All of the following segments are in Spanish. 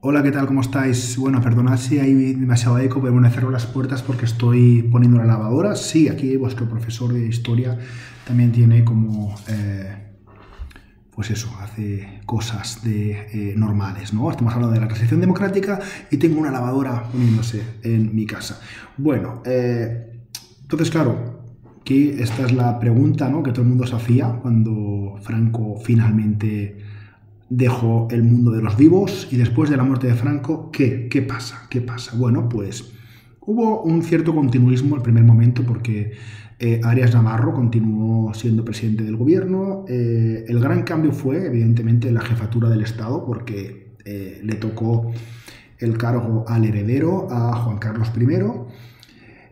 Hola, ¿qué tal? ¿Cómo estáis? Bueno, perdonad si hay demasiado eco, pero bueno, cerro las puertas porque estoy poniendo la lavadora. Sí, aquí vuestro profesor de historia también tiene como, pues eso, hace cosas normales, ¿no? Estamos hablando de la transición democrática y tengo una lavadora poniéndose en mi casa. Bueno, entonces, claro, aquí esta es la pregunta, ¿no?, que todo el mundo se hacía cuando Franco finalmente dejó el mundo de los vivos y después de la muerte de Franco, ¿qué pasa? ¿Qué pasa? Bueno, pues hubo un cierto continuismo al primer momento porque Arias Navarro continuó siendo presidente del gobierno. El gran cambio fue, evidentemente, la jefatura del Estado porque le tocó el cargo al heredero, a Juan Carlos I.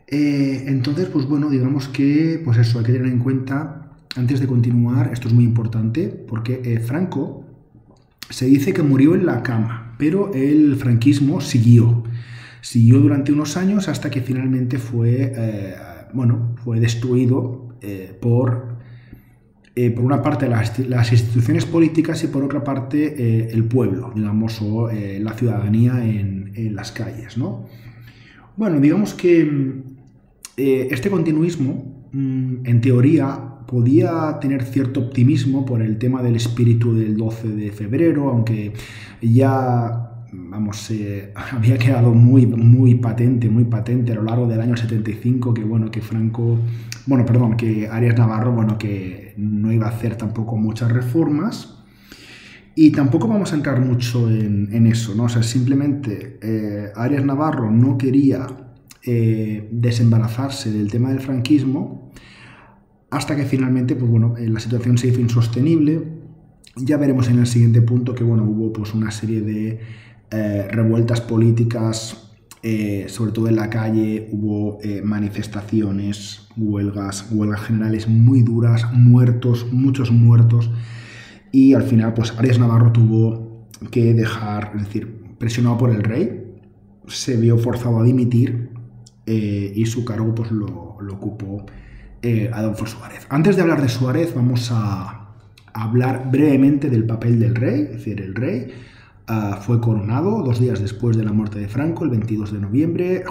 Entonces, pues bueno, digamos que, pues eso, hay que tener en cuenta, antes de continuar, esto es muy importante, porque Franco se dice que murió en la cama, pero el franquismo siguió durante unos años hasta que finalmente fue destruido por una parte las instituciones políticas y por otra parte el pueblo, digamos, o la ciudadanía en las calles, ¿no? Bueno, digamos que este continuismo, en teoría, podía tener cierto optimismo por el tema del espíritu del 12 de febrero, aunque ya, vamos, había quedado muy patente a lo largo del año 75 que, bueno, que Arias Navarro, bueno, que no iba a hacer tampoco muchas reformas. Y tampoco vamos a entrar mucho en eso, ¿no? O sea, simplemente Arias Navarro no quería desembarazarse del tema del franquismo hasta que finalmente, pues bueno, la situación se hizo insostenible. Ya veremos en el siguiente punto que, bueno, hubo pues una serie de revueltas políticas, sobre todo en la calle, hubo manifestaciones, huelgas generales muy duras, muchos muertos, y al final, pues Arias Navarro tuvo que dejar, es decir, presionado por el rey, se vio forzado a dimitir y su cargo pues lo ocupó Adolfo Suárez. Antes de hablar de Suárez, vamos a hablar brevemente del papel del rey. Es decir, el rey fue coronado 2 días después de la muerte de Franco, el 22 de noviembre,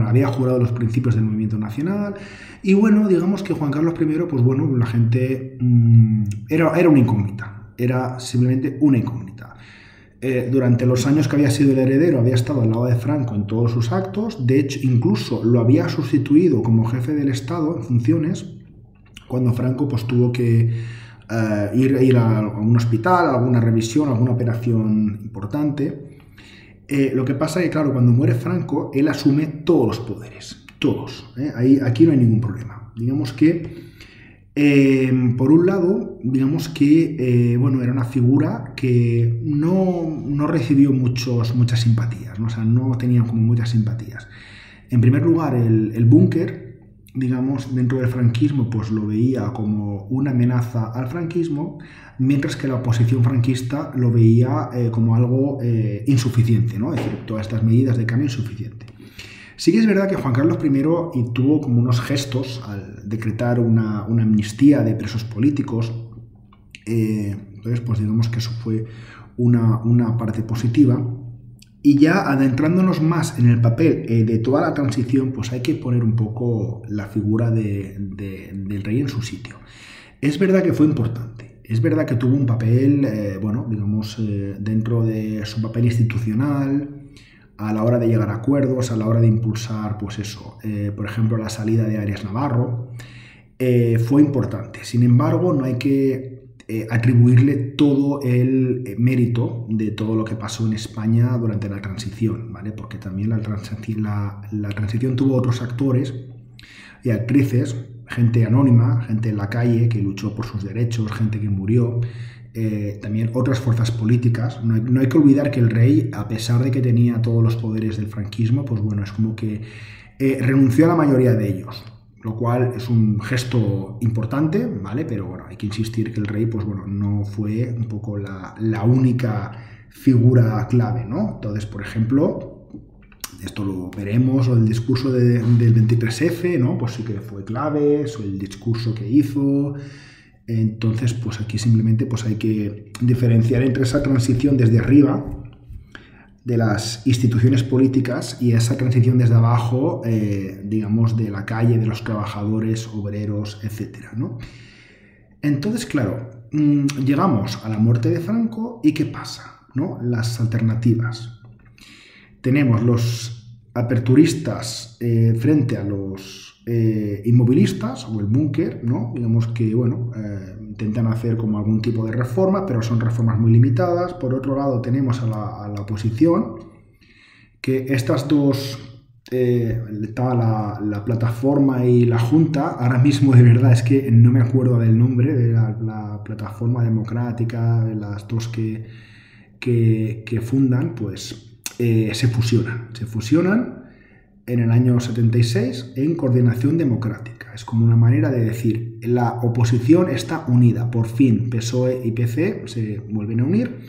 había jurado los principios del movimiento nacional, y bueno, digamos que Juan Carlos I, pues bueno, la gente era una incógnita, era simplemente una incógnita. Durante los años que había sido el heredero, había estado al lado de Franco en todos sus actos. De hecho, incluso lo había sustituido como jefe del Estado en funciones cuando Franco pues tuvo que ir a un hospital, a alguna revisión, a alguna operación importante. Lo que pasa es que, claro, cuando muere Franco, él asume todos los poderes, todos. Aquí no hay ningún problema. Digamos que por un lado, digamos que era una figura que no recibió muchas simpatías, ¿no? O sea, no tenía como muchas simpatías. En primer lugar, el búnker, digamos, dentro del franquismo, pues lo veía como una amenaza al franquismo, mientras que la oposición franquista lo veía como algo insuficiente, ¿no? Es decir, todas estas medidas de cambio insuficiente. Sí que es verdad que Juan Carlos I tuvo como unos gestos al decretar una amnistía de presos políticos. Entonces, pues digamos que eso fue una parte positiva. Y ya adentrándonos más en el papel de toda la transición, pues hay que poner un poco la figura del rey en su sitio. Es verdad que fue importante. Es verdad que tuvo un papel, dentro de su papel institucional, a la hora de llegar a acuerdos, a la hora de impulsar, pues eso, por ejemplo, la salida de Arias Navarro, fue importante. Sin embargo, no hay que atribuirle todo el mérito de todo lo que pasó en España durante la transición, ¿vale? Porque también la transición tuvo otros actores y actrices, gente anónima, gente en la calle que luchó por sus derechos, gente que murió, también otras fuerzas políticas. No hay que olvidar que el rey, a pesar de que tenía todos los poderes del franquismo, pues bueno, es como que renunció a la mayoría de ellos, lo cual es un gesto importante, ¿vale? Pero bueno, hay que insistir que el rey, pues bueno, no fue un poco la única figura clave, ¿no? Entonces, por ejemplo, esto lo veremos, o el discurso del 23F, ¿no? Pues sí que fue clave, o el discurso que hizo. Entonces, pues aquí simplemente pues hay que diferenciar entre esa transición desde arriba de las instituciones políticas y esa transición desde abajo, digamos, de la calle, de los trabajadores, obreros, etcétera, ¿no? Entonces, claro, llegamos a la muerte de Franco y ¿qué pasa? ¿No? Las alternativas. Tenemos los aperturistas frente a los inmovilistas o el búnker, ¿no? Digamos que, bueno, intentan hacer como algún tipo de reforma, pero son reformas muy limitadas. Por otro lado, tenemos a la oposición, que estas dos, la plataforma y la Junta, ahora mismo de verdad es que no me acuerdo del nombre de la plataforma democrática, de las dos que fundan, pues se fusionan en el año 76 en coordinación democrática. Es como una manera de decir, la oposición está unida, por fin PSOE y PC se vuelven a unir.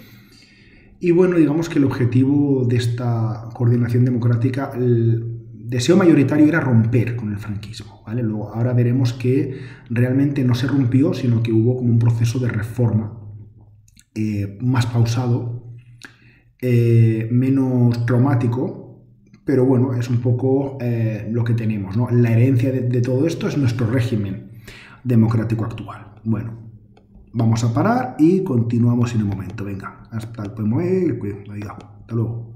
Y bueno, digamos que el objetivo de esta coordinación democrática, el deseo mayoritario era romper con el franquismo, ¿vale? Luego, ahora veremos que realmente no se rompió, sino que hubo como un proceso de reforma más pausado, menos traumático, pero bueno, es un poco lo que tenemos, ¿no? La herencia de todo esto es nuestro régimen democrático actual. Bueno, vamos a parar y continuamos en un momento. Venga, hasta luego.